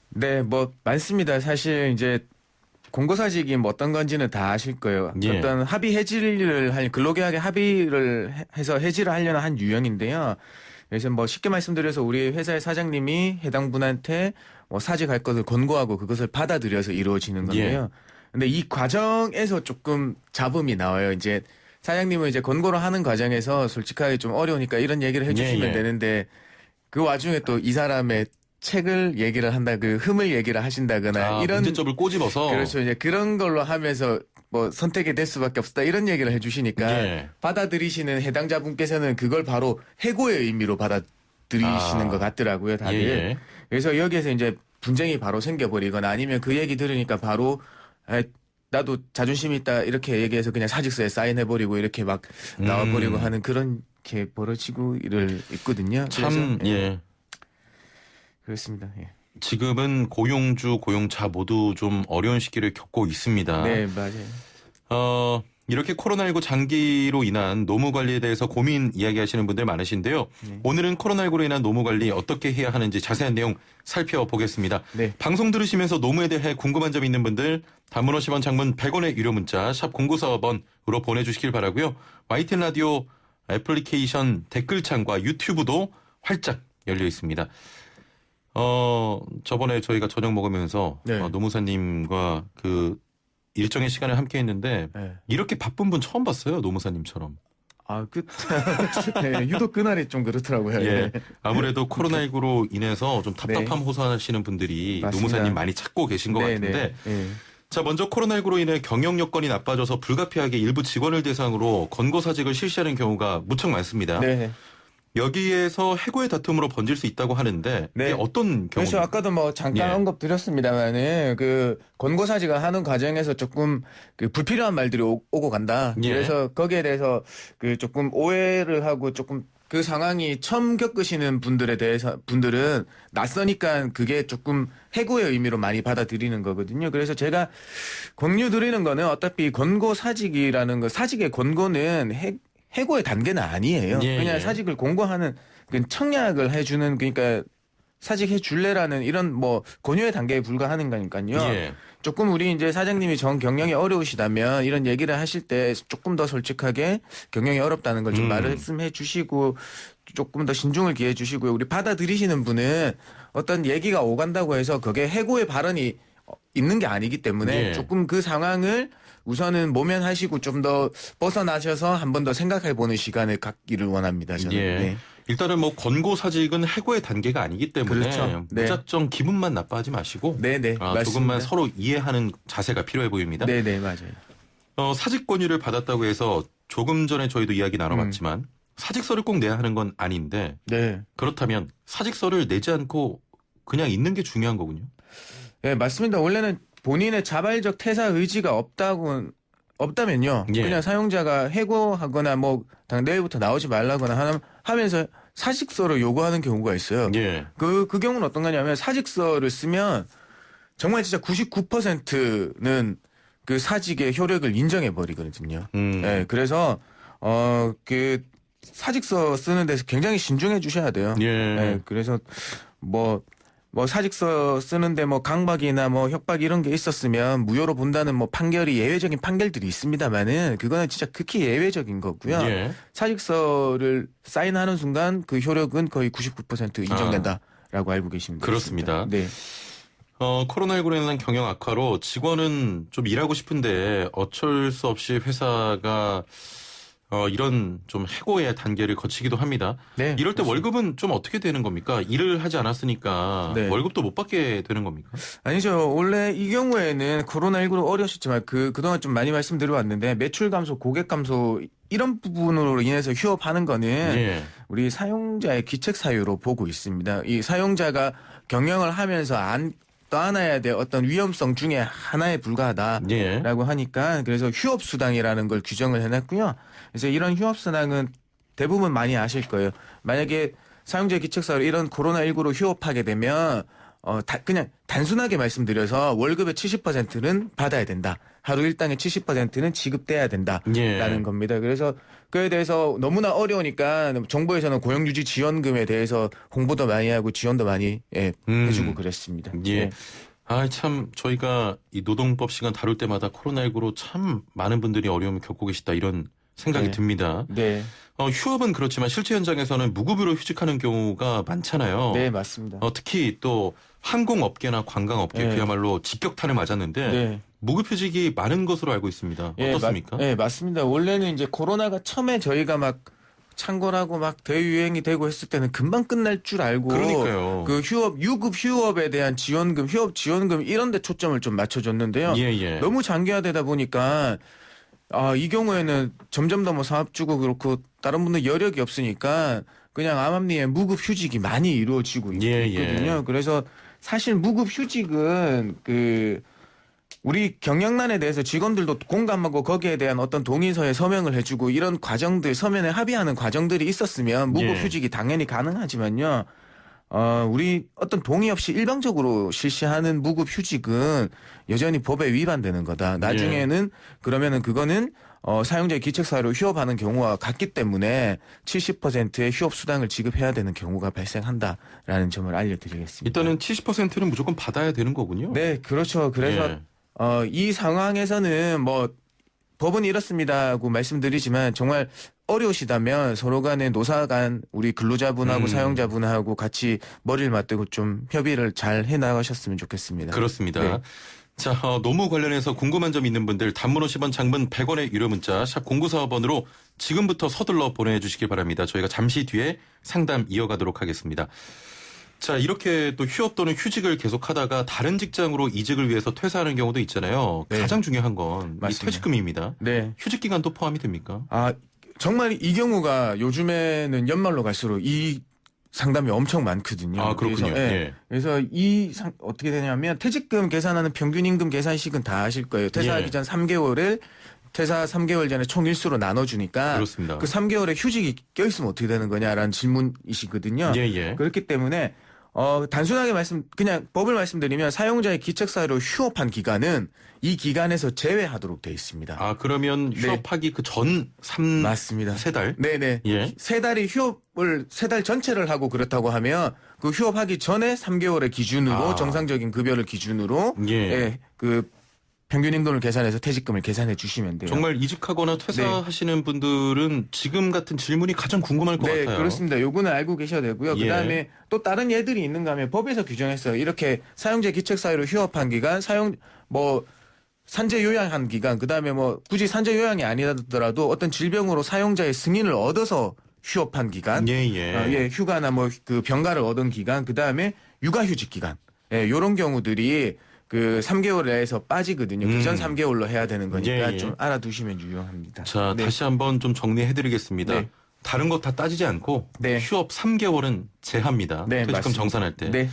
네, 많습니다. 사실 이제 공고사직이 어떤 건지는 다 아실 거예요. 예. 어떤 합의 해지를 근로계약에 합의를 해서 해지를 하려는 한 유형인데요. 그래서 뭐 쉽게 말씀드려서 우리 회사의 사장님이 해당 분한테 뭐 사직할 것을 권고하고 그것을 받아들여서 이루어지는 건데요. 근데 이 과정에서 조금 잡음이 나와요. 이제 사장님은 이제 권고를 하는 과정에서 솔직하게 좀 어려우니까 이런 얘기를 해주시면 되는데 그 와중에 또 이 사람의 책을 얘기를 한다, 그 흠을 얘기를 하신다거나 이런 문제점을 꼬집어서 그렇죠. 이제 그런 걸로 하면서 뭐 선택이 될 수밖에 없다 이런 얘기를 해주시니까 예. 받아들이시는 해당자분께서는 그걸 바로 해고의 의미로 받아들이시는 것 같더라고요, 다들. 예. 그래서 여기에서 이제 분쟁이 바로 생겨버리거나 아니면 그 얘기 들으니까 바로 나도 자존심 있다 이렇게 얘기해서 그냥 사직서에 사인해버리고 이렇게 막 나와버리고 하는 그런 게 벌어지고 이를 있거든요. 참, 그래서, 예. 그렇습니다. 예. 지금은 고용주, 고용자 모두 좀 어려운 시기를 겪고 있습니다. 네, 맞아요. 이렇게 코로나19 장기로 인한 노무 관리에 대해서 고민 이야기하시는 분들 많으신데요. 네. 오늘은 코로나19로 인한 노무 관리 어떻게 해야 하는지 자세한 내용 살펴보겠습니다. 네. 방송 들으시면서 노무에 대해 궁금한 점 있는 분들 단문 50원, 장문 100원의 유료 문자 샵 0945번으로 보내주시길 바라고요. YTN 라디오 애플리케이션 댓글창과 유튜브도 활짝 열려 있습니다. 저번에 저희가 저녁 먹으면서 네. 노무사님과 그 일정의 시간에 함께 했는데 네. 이렇게 바쁜 분 처음 봤어요. 노무사님처럼. 네, 유독 그날이 좀 그렇더라고요. 예. 네. 아무래도 코로나19로 인해서 좀 답답함 호소하시는 분들이 맞습니다. 노무사님 많이 찾고 계신 것 같은데 네. 자, 먼저 코로나19로 인해 경영 여건이 나빠져서 불가피하게 일부 직원을 대상으로 권고사직을 실시하는 경우가 무척 많습니다. 네. 여기에서 해고의 다툼으로 번질 수 있다고 하는데 네. 이게 어떤 그래서 경우입니까? 아까도 뭐 잠깐 예. 언급드렸습니다만은 그 권고사직을 하는 과정에서 조금 그 불필요한 말들이 오고 간다. 예. 그래서 거기에 대해서 그 조금 오해를 하고 조금 그 상황이 처음 겪으시는 분들은 낯서니까 그게 조금 해고의 의미로 많이 받아들이는 거거든요. 그래서 제가 권유드리는 거는 어차피 권고사직이라는 거, 사직의 권고는 해고의 단계는 아니에요. 예, 그냥 예. 사직을 공고하는 그 청약을 해주는 그러니까 사직해 줄래라는 이런 뭐 권유의 단계에 불과하는 거니까요. 예. 조금 우리 이제 사장님이 정 경영이 어려우시다면 이런 얘기를 하실 때 조금 더 솔직하게 경영이 어렵다는 걸 좀 말씀해 주시고 조금 더 신중을 기해 주시고요. 우리 받아들이시는 분은 어떤 얘기가 오간다고 해서 그게 해고의 발언이 있는 게 아니기 때문에 예. 조금 그 상황을 우선은 모면하시고 좀 더 벗어나셔서 한 번 더 생각해 보는 시간을 갖기를 원합니다. 저는. 예. 네. 일단은 뭐 권고사직은 해고의 단계가 아니기 때문에 그렇죠. 네. 무작정 기분만 나빠하지 마시고 네네. 맞습니다. 조금만 서로 이해하는 자세가 필요해 보입니다. 네네 맞아요. 사직 권유를 받았다고 해서 조금 전에 저희도 이야기 나눠봤지만 사직서를 꼭 내야 하는 건 아닌데 네. 그렇다면 사직서를 내지 않고 그냥 있는 게 중요한 거군요. 네 맞습니다. 원래는 본인의 자발적 퇴사 의지가 없다면요. 예. 그냥 사용자가 해고하거나 뭐 내일부터 나오지 말라거나 하면서 사직서를 요구하는 경우가 있어요. 예. 그 경우는 어떤 거냐면 사직서를 쓰면 정말 진짜 99%는 그 사직의 효력을 인정해 버리거든요. 네, 그래서 그 사직서 쓰는 데서 굉장히 신중해 주셔야 돼요. 예. 네, 그래서 뭐 사직서 쓰는데 뭐 강박이나 뭐 협박 이런 게 있었으면 무효로 본다는 뭐 판결이 예외적인 판결들이 있습니다만은 그거는 진짜 극히 예외적인 거고요. 예. 사직서를 사인하는 순간 그 효력은 거의 99% 인정된다라고 알고 계시면 되겠습니다. 그렇습니다. 네. 코로나19로 인한 경영 악화로 직원은 좀 일하고 싶은데 어쩔 수 없이 회사가 이런 좀 해고의 단계를 거치기도 합니다. 네, 이럴 때 그렇습니다. 월급은 좀 어떻게 되는 겁니까? 일을 하지 않았으니까 네. 월급도 못 받게 되는 겁니까? 아니죠. 원래 이 경우에는 코로나19로 어려우셨지만 그동안 좀 많이 말씀드려왔는데 매출 감소, 고객 감소 이런 부분으로 인해서 휴업하는 거는 예. 우리 사용자의 기책 사유로 보고 있습니다. 이 사용자가 경영을 하면서 떠안아야 될 어떤 위험성 중에 하나에 불과하다라고 예. 하니까 그래서 휴업수당이라는 걸 규정을 해놨고요. 그래서 이런 휴업수당은 대부분 많이 아실 거예요. 만약에 사용자 기책사유로 이런 코로나19로 휴업하게 되면 그냥 단순하게 말씀드려서 월급의 70%는 받아야 된다. 하루 일당의 70%는 지급돼야 된다라는 예. 겁니다. 그래서 그에 대해서 너무나 어려우니까 정부에서는 고용유지 지원금에 대해서 홍보도 많이 하고 지원도 많이 해주고 그랬습니다. 예. 네. 참 저희가 이 노동법 시간 다룰 때마다 코로나19로 참 많은 분들이 어려움을 겪고 계시다 이런 생각이 네. 듭니다. 네. 휴업은 그렇지만 실제 현장에서는 무급으로 휴직하는 경우가 많잖아요. 네, 맞습니다. 특히 또 항공업계나 관광업계 네. 그야말로 직격탄을 맞았는데 네. 무급휴직이 많은 것으로 알고 있습니다. 어떻습니까? 네, 맞습니다. 원래는 이제 코로나가 처음에 저희가 막 창궐하고 막 대유행이 되고 했을 때는 금방 끝날 줄 알고 그러니까요. 그 휴업, 유급 휴업에 대한 지원금, 휴업 지원금 이런 데 초점을 좀 맞춰줬는데요. 예. 너무 장기화되다 보니까 이 경우에는 점점 더 뭐 사업주고 그렇고 다른 분들 여력이 없으니까 그냥 암암리에 무급 휴직이 많이 이루어지고 있거든요. 그래서 사실 무급 휴직은 우리 경영난에 대해서 직원들도 공감하고 거기에 대한 어떤 동의서에 서명을 해주고 이런 과정들 서면에 합의하는 과정들이 있었으면 무급 휴직이 당연히 가능하지만요. 우리 어떤 동의 없이 일방적으로 실시하는 무급 휴직은 여전히 법에 위반되는 거다. 나중에는 그러면은 그거는 사용자의 기책사유로 휴업하는 경우와 같기 때문에 70%의 휴업 수당을 지급해야 되는 경우가 발생한다라는 점을 알려드리겠습니다. 일단은 70%는 무조건 받아야 되는 거군요. 네, 그렇죠. 그래서 이 상황에서는 뭐 법은 이렇습니다고 말씀드리지만 정말 어려우시다면 서로 간에 노사 간 우리 근로자분하고 사용자분하고 같이 머리를 맞대고 좀 협의를 잘 해나가셨으면 좋겠습니다. 그렇습니다. 네. 자, 노무 관련해서 궁금한 점 있는 분들 단문 50원, 장문 100원의 유료 문자 샵 0945번으로 지금부터 서둘러 보내주시기 바랍니다. 저희가 잠시 뒤에 상담 이어가도록 하겠습니다. 자, 이렇게 또 휴업 또는 휴직을 계속하다가 다른 직장으로 이직을 위해서 퇴사하는 경우도 있잖아요. 네. 가장 중요한 건 이 맞습니다. 퇴직금입니다. 네. 휴직 기간도 포함이 됩니까? 정말 이 경우가 요즘에는 연말로 갈수록 이 상담이 엄청 많거든요. 그렇군요. 그래서 어떻게 되냐면 퇴직금 계산하는 평균 임금 계산식은 다 아실 거예요. 퇴사하기 전 3개월을 퇴사 3개월 전에 총 일수로 나눠주니까 그렇습니다. 그 3개월에 휴직이 껴있으면 어떻게 되는 거냐라는 질문이시거든요. 그렇기 때문에 단순하게 그냥 법을 말씀드리면 사용자의 기책사유로 휴업한 기간은 이 기간에서 제외하도록 되어 있습니다. 그러면 휴업하기 그 전 맞습니다. 3달? 네네. 세 달이 세 달 전체를 하고 그렇다고 하면 그 휴업하기 전에 3개월의 기준으로 정상적인 급여를 기준으로 그 평균 임금을 계산해서 퇴직금을 계산해 주시면 돼요. 정말 이직하거나 퇴사하시는 분들은 지금 같은 질문이 가장 궁금할 것 같아요. 네, 그렇습니다. 요거는 알고 계셔야 되고요. 그다음에 또 다른 예들이 있는가 하면 법에서 규정했어요. 이렇게 사용자 기책 사유로 휴업한 기간, 산재 요양한 기간, 그다음에 굳이 산재 요양이 아니더라도 어떤 질병으로 사용자의 승인을 얻어서 휴업한 기간, 휴가나 그 병가를 얻은 기간, 그다음에 육아휴직 기간, 요런 경우들이 그 3개월 내에서 빠지거든요. 그 전 3개월로 해야 되는 거니까 좀 알아두시면 유용합니다. 자, 다시 한번 좀 정리해드리겠습니다. 다른 거 다 따지지 않고 휴업 3개월은 제합니다. 퇴직금 맞습니다. 정산할 때.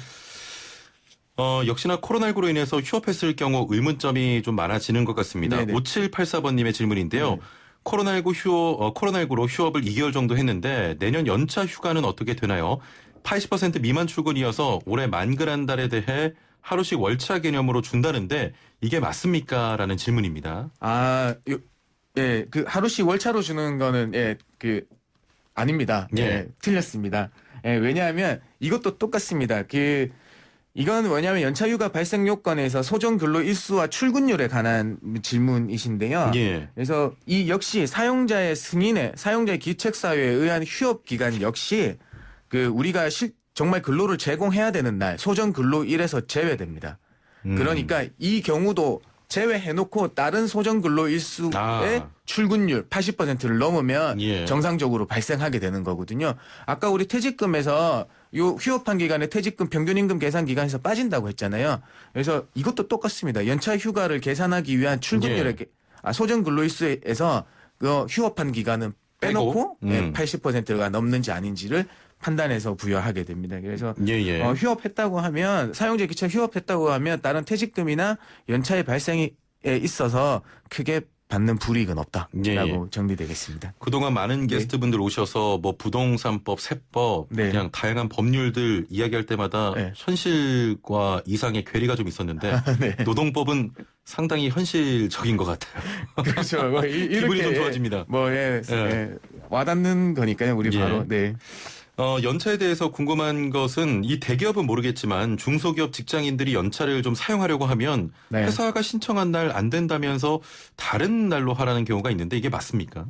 역시나 코로나19로 인해서 휴업했을 경우 의문점이 좀 많아지는 것 같습니다. 5784번님의 질문인데요. 코로나19로 휴업을 2개월 정도 했는데 내년 연차 휴가는 어떻게 되나요? 80% 미만 출근이어서 올해 만근한 달에 대해 하루씩 월차 개념으로 준다는데 이게 맞습니까? 라는 질문입니다. 그 하루씩 월차로 주는 거는 아닙니다. 틀렸습니다. 왜냐하면 이것도 똑같습니다. 이건 뭐냐면 연차휴가 발생 요건에서 소정 근로 일수와 출근율에 관한 질문이신데요. 그래서 이 역시 사용자의 기책사유에 의한 휴업 기간 역시 우리가 정말 근로를 제공해야 되는 날 소정 근로일에서 제외됩니다. 그러니까 이 경우도 제외해놓고 다른 소정 근로 일수의 출근율 80%를 넘으면 정상적으로 발생하게 되는 거거든요. 아까 우리 퇴직금에서 요 휴업한 기간에 퇴직금 평균임금 계산 기간에서 빠진다고 했잖아요. 그래서 이것도 똑같습니다. 연차 휴가를 계산하기 위한 출근율의 소정 근로 일수에서 그 휴업한 기간은 빼놓고 80%가 넘는지 아닌지를 판단해서 부여하게 됩니다. 그래서 휴업했다고 하면 사용자 기차 휴업했다고 하면 다른 퇴직금이나 연차의 발생에 있어서 크게 받는 불이익은 없다라고 정리되겠습니다. 그동안 많은 게스트분들 오셔서 부동산법, 세법, 그냥 다양한 법률들 이야기할 때마다 현실과 이상의 괴리가 좀 있었는데 노동법은 상당히 현실적인 것 같아요. 그렇죠. 기분이 좀 좋아집니다. 와닿는 거니까요. 우리 바로. 연차에 대해서 궁금한 것은 이 대기업은 모르겠지만 중소기업 직장인들이 연차를 좀 사용하려고 하면 회사가 신청한 날 안 된다면서 다른 날로 하라는 경우가 있는데 이게 맞습니까?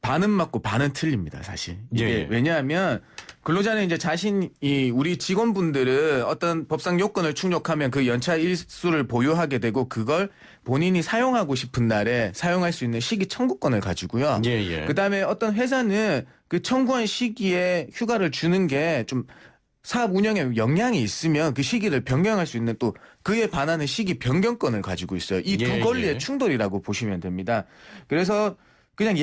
반은 맞고 반은 틀립니다, 사실. 이게 예. 왜냐하면 근로자는 이제 자신이 우리 직원분들은 어떤 법상 요건을 충족하면 그 연차 일수를 보유하게 되고 그걸 본인이 사용하고 싶은 날에 사용할 수 있는 시기 청구권을 가지고요. 예, 예. 그다음에 어떤 회사는 그 청구한 시기에 휴가를 주는 게 좀 사업 운영에 영향이 있으면 그 시기를 변경할 수 있는 또 그에 반하는 시기 변경권을 가지고 있어요. 이 두 예, 권리의 예. 충돌이라고 보시면 됩니다. 그래서 그냥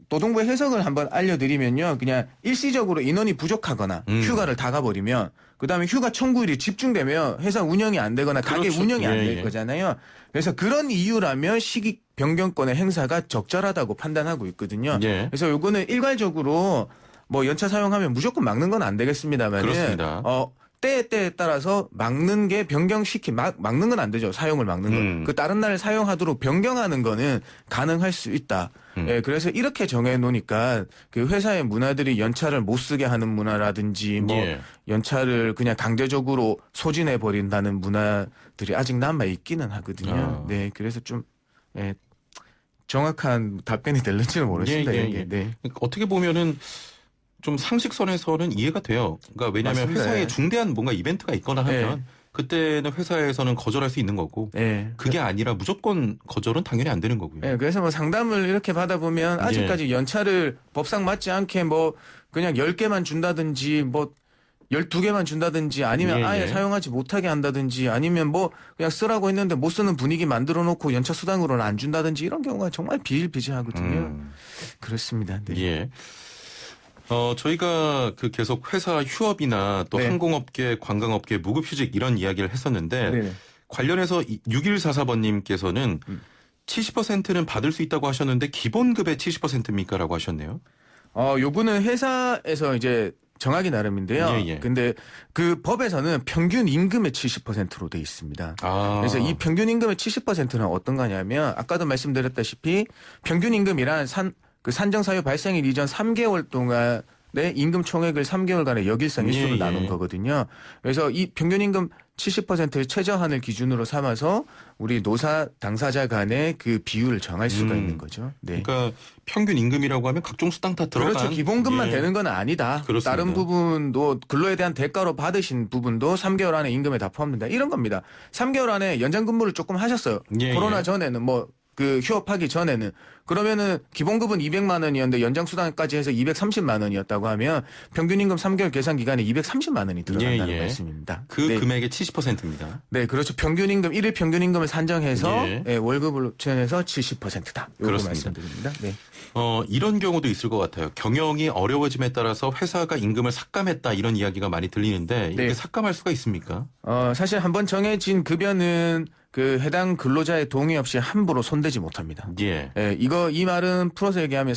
노동부의 해석을 한번 알려드리면요. 그냥 일시적으로 인원이 부족하거나 휴가를 다 가버리면 그다음에 휴가 청구일이 집중되면 회사 운영이 안 되거나 가게 그렇죠. 운영이 안 예, 될 예. 거잖아요. 그래서 그런 이유라면 시기 변경권의 행사가 적절하다고 판단하고 있거든요. 예. 그래서 요거는 일괄적으로 뭐 연차 사용하면 무조건 막는 건 안 되겠습니다만 그렇습니다. 때에 따라서 막는 게 막는 건 안 되죠. 사용을 막는 건. 그 다른 날 사용하도록 변경하는 거는 가능할 수 있다. 예, 그래서 이렇게 정해 놓으니까 그 회사의 문화들이 연차를 못 쓰게 하는 문화라든지 뭐 예. 연차를 그냥 강제적으로 소진해 버린다는 문화들이 아직 남아 있기는 하거든요. 아. 네, 그래서 좀 예, 정확한 답변이 될는지는 모르겠습니다. 예, 예, 이게. 예. 네. 어떻게 보면은 좀 상식선에서는 이해가 돼요. 그러니까 왜냐하면 맞습니다. 회사에 예. 중대한 뭔가 이벤트가 있거나 하면 그때는 회사에서는 거절할 수 있는 거고 예. 그게 아니라 무조건 거절은 당연히 안 되는 거고요. 예, 그래서 뭐 상담을 이렇게 받아보면 아직까지 연차를 법상 맞지 않게 뭐 그냥 10개만 준다든지 뭐 12개만 준다든지 아니면 예, 아예 예. 사용하지 못하게 한다든지 아니면 뭐 그냥 쓰라고 했는데 못 쓰는 분위기 만들어 놓고 연차 수당으로는 안 준다든지 이런 경우가 정말 비일비재하거든요. 그렇습니다. 네. 예. 저희가 그 계속 회사 휴업이나 또 네. 항공업계, 관광업계, 무급휴직 이런 이야기를 했었는데 네. 관련해서 6144번님께서는 70%는 받을 수 있다고 하셨는데 기본급의 70%입니까? 라고 하셨네요. 요거는 회사에서 이제 정하기 나름인데요. 예, 예. 근데 그 법에서는 평균 임금의 70%로 돼 있습니다. 그래서 이 평균 임금의 70%는 어떤 거냐면 아까도 말씀드렸다시피 평균 임금이란 산정 사유 발생일 이전 3개월 동안의 임금 총액을 3개월간의 역일상 일수로 예, 예. 나눈 거거든요. 그래서 이 평균 임금 70%의 최저한을 기준으로 삼아서 우리 노사 당사자 간의 그 비율을 정할 수가 있는 거죠. 네. 그러니까 평균 임금이라고 하면 각종 수당 다 들어간. 그렇죠. 기본급만 예. 되는 건 아니다. 그렇습니다. 다른 부분도 근로에 대한 대가로 받으신 부분도 3개월 안에 임금에 다 포함된다. 이런 겁니다. 3개월 안에 연장 근무를 조금 하셨어요. 예, 코로나 예. 전에는 뭐 그 휴업하기 전에는 그러면은 기본급은 200만 원이었는데 연장 수당까지 해서 230만 원이었다고 하면 평균 임금 3개월 계산 기간에 230만 원이 들어간다는 예, 예. 말씀입니다. 그 네. 금액의 70%입니다. 네, 그렇죠. 평균 임금, 일일 평균 임금을 산정해서 예. 월급을 합쳐서 70%다. 요거 그렇습니다. 말씀드립니다. 네. 이런 경우도 있을 것 같아요. 경영이 어려워짐에 따라서 회사가 임금을 삭감했다 이런 이야기가 많이 들리는데 이게 네. 삭감할 수가 있습니까? 사실 한번 정해진 급여는 그 해당 근로자의 동의 없이 함부로 손대지 못합니다. 예. 예, 이 말은 풀어서 얘기하면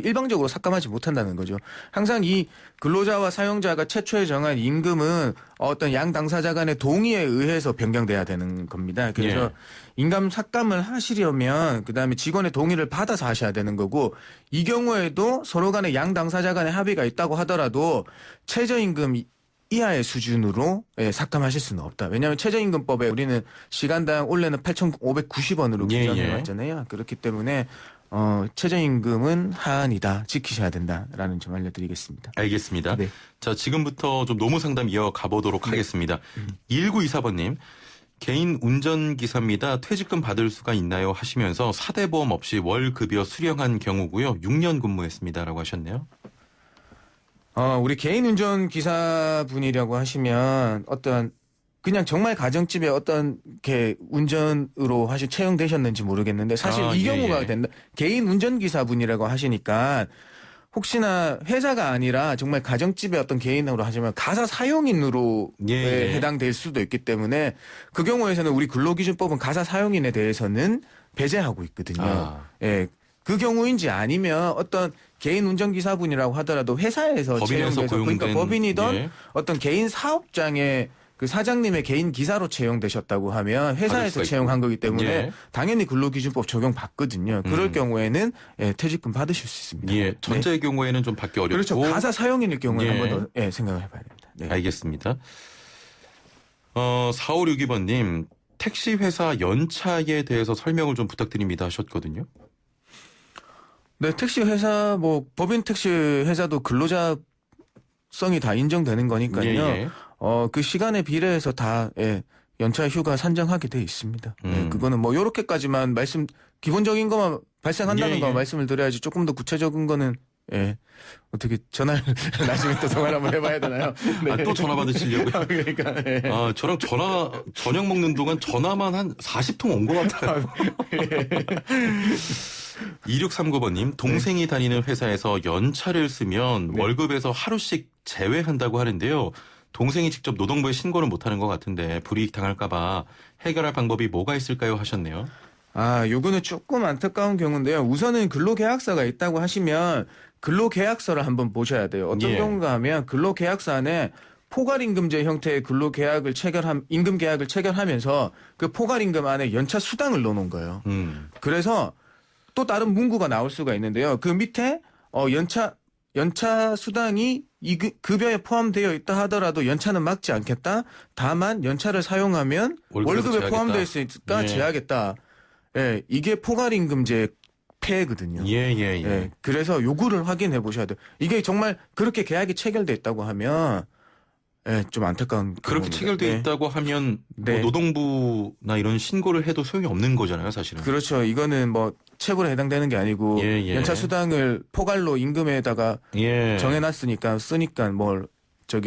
일방적으로 삭감하지 못한다는 거죠. 항상 이 근로자와 사용자가 최초에 정한 임금은 어떤 양 당사자 간의 동의에 의해서 변경돼야 되는 겁니다. 그래서 예. 임금 삭감을 하시려면 그다음에 직원의 동의를 받아서 하셔야 되는 거고 이 경우에도 서로 간에 양 당사자 간의 합의가 있다고 하더라도 최저임금 이하의 수준으로 삭감하실 수는 없다. 왜냐하면 최저임금법에 우리는 시간당 원래는 8,590원으로 예, 규정해 예. 왔잖아요. 그렇기 때문에 최저임금은 하한이다. 지키셔야 된다라는 점 알려드리겠습니다. 알겠습니다. 네. 자, 지금부터 좀 노무 상담 이어가 보도록 하겠습니다. 1924번님. 개인 운전기사입니다. 퇴직금 받을 수가 있나요? 하시면서 사대보험 없이 월급여 수령한 경우고요. 6년 근무했습니다라고 하셨네요. 우리 개인 운전 기사분이라고 하시면 그냥 정말 가정집에 어떤 게 운전으로 채용되셨는지 모르겠는데 사실 이 예, 경우가 예. 된다. 개인 운전기사분이라고 하시니까 혹시나 회사가 아니라 정말 가정집에 어떤 개인으로 하시면 가사 사용인으로 예. 해당될 수도 있기 때문에 그 경우에서는 우리 근로기준법은 가사 사용인에 대해서는 배제하고 있거든요. 예. 그 경우인지 아니면 어떤 개인 운전기사분이라고 하더라도 회사에서 법인에서 채용돼서 그러니까 고용된, 법인이던 예. 어떤 개인 사업장의 그 사장님의 개인 기사로 채용되셨다고 하면 받을 회사에서 수가 채용한 거기 때문에 예. 당연히 근로기준법 적용받거든요. 그럴 경우에는 퇴직금 받으실 수 있습니다. 예. 네. 전자의 경우에는 좀 받기 어렵고. 그렇죠. 가사 사용인일 경우에 예. 한 번 더 생각을 해봐야 됩니다. 네. 알겠습니다. 4562번님. 택시 회사 연차에 대해서 설명을 좀 부탁드립니다 하셨거든요. 네, 택시 회사 뭐 법인 택시 회사도 근로자성이 다 인정되는 거니까요. 예. 그 시간에 비례해서 다 연차 휴가 산정하게 돼 있습니다. 그거는 뭐 요렇게까지만 기본적인 것만 발생한다는 거 말씀을 드려야지 조금 더 구체적인 거는 어떻게 전화를 나중에 또 통화를 한번 해봐야 되나요? 네. 아, 또 전화 받으시려고요? 그러니까 저랑 저녁 먹는 동안 전화만 한 40통 온 것 같아요. 2639번님, 동생이 다니는 회사에서 연차를 쓰면 월급에서 하루씩 제외한다고 하는데요. 동생이 직접 노동부에 신고를 못하는 것 같은데 불이익 당할까봐 해결할 방법이 뭐가 있을까요? 하셨네요. 요거는 조금 안타까운 경우인데요. 우선은 근로계약서가 있다고 하시면 근로계약서를 한번 보셔야 돼요. 어떤 경우가 하면 근로계약서 안에 포괄임금제 형태의 근로계약을 임금계약을 체결하면서 그 포괄임금 안에 연차 수당을 넣어놓은 거예요. 그래서 또 다른 문구가 나올 수가 있는데요. 그 밑에 연차 수당이 이 급여에 포함되어 있다 하더라도 연차는 막지 않겠다. 다만 연차를 사용하면 월급에 포함되어 있으니까 제하겠다. 이게 포괄임금제 폐해거든요. 그래서 요구를 확인해 보셔야 돼요. 이게 정말 그렇게 계약이 체결돼 있다고 하면 좀 안타까운. 그렇게 체결돼 있다고 하면 뭐 노동부나 이런 신고를 해도 소용이 없는 거잖아요, 사실은. 그렇죠. 이거는 뭐 체불에 해당되는 게 아니고 연차 수당을 포괄로 임금에다가 정해놨으니까 쓰니까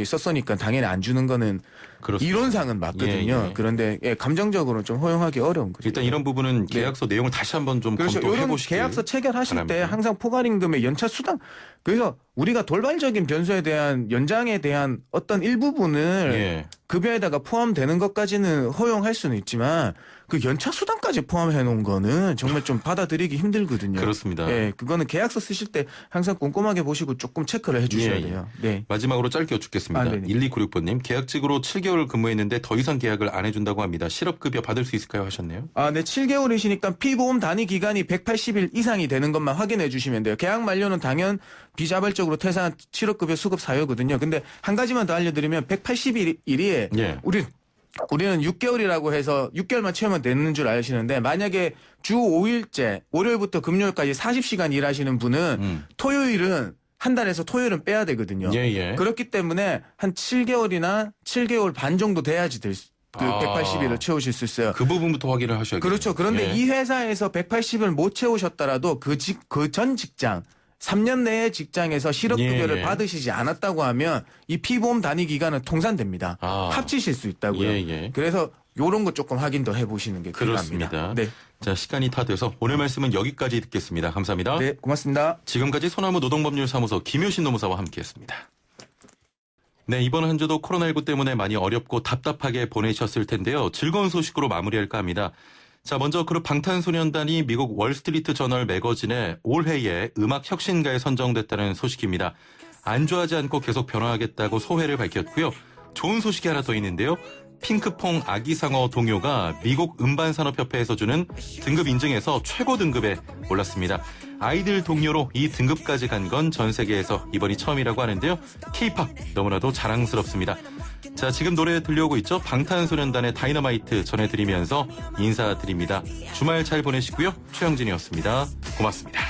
썼으니까 당연히 안 주는 거는 그렇습니다. 이론상은 맞거든요. 그런데 감정적으로는 좀 허용하기 어려운 거죠. 일단 이런 부분은 계약서 내용을 다시 한번 좀 검토해 보시길 계약서 체결하실 바랍니다. 때 항상 포괄임금의 연차 수당, 그래서 우리가 돌발적인 변수에 대한 연장에 대한 어떤 일부분을 급여에다가 포함되는 것까지는 허용할 수는 있지만 그 연차 수당까지 포함해 놓은 거는 정말 좀 받아들이기 힘들거든요. 그렇습니다. 그거는 계약서 쓰실 때 항상 꼼꼼하게 보시고 조금 체크를 해 주셔야 돼요. 마지막으로 짧게 여쭙겠습니다. 1296번님, 계약직으로 7개월 근무했는데 더 이상 계약을 안 해준다고 합니다. 실업급여 받을 수 있을까요? 하셨네요. 네, 7개월이시니까 피보험 단위 기간이 180일 이상이 되는 것만 확인해 주시면 돼요. 계약 만료는 당연 비자발적으로 퇴사한 실업급여 수급 사유거든요. 근데 한 가지만 더 알려드리면 180일이 우리는 6개월이라고 해서 6개월만 채우면 되는 줄 아시는데 만약에 주 5일째 월요일부터 금요일까지 40시간 일하시는 분은 토요일은 한 달에서 토요일은 빼야 되거든요. 그렇기 때문에 한 7개월이나 7개월 반 정도 돼야지 그 180일을 채우실 수 있어요. 그 부분부터 확인을 하셔야겠죠. 그렇죠. 그런데 이 회사에서 180일 못 채우셨더라도 그 전 직장 3년 내에 직장에서 실업급여를 받으시지 않았다고 하면 이 피보험 단위 기간은 통산됩니다. 합치실 수 있다고요. 그래서 이런 거 조금 확인 더 해보시는 게 필요합니다. 그렇습니다. 자, 시간이 다 돼서 오늘 말씀은 여기까지 듣겠습니다. 감사합니다. 네, 고맙습니다. 지금까지 소나무 노동법률사무소 김효신 노무사와 함께했습니다. 네, 이번 한 주도 코로나19 때문에 많이 어렵고 답답하게 보내셨을 텐데요. 즐거운 소식으로 마무리할까 합니다. 자, 먼저 그룹 방탄소년단이 미국 월스트리트 저널 매거진에 올해의 음악 혁신가에 선정됐다는 소식입니다. 안주하지 않고 계속 변화하겠다고 소회를 밝혔고요. 좋은 소식이 하나 더 있는데요. 핑크퐁 아기상어 동요가 미국 음반산업협회에서 주는 등급 인증에서 최고 등급에 올랐습니다. 아이들 동요로 이 등급까지 간 건 전 세계에서 이번이 처음이라고 하는데요. K-팝 너무나도 자랑스럽습니다. 자, 지금 노래 들려오고 있죠. 방탄소년단의 다이너마이트 전해드리면서 인사드립니다. 주말 잘 보내시고요. 최영진이었습니다. 고맙습니다.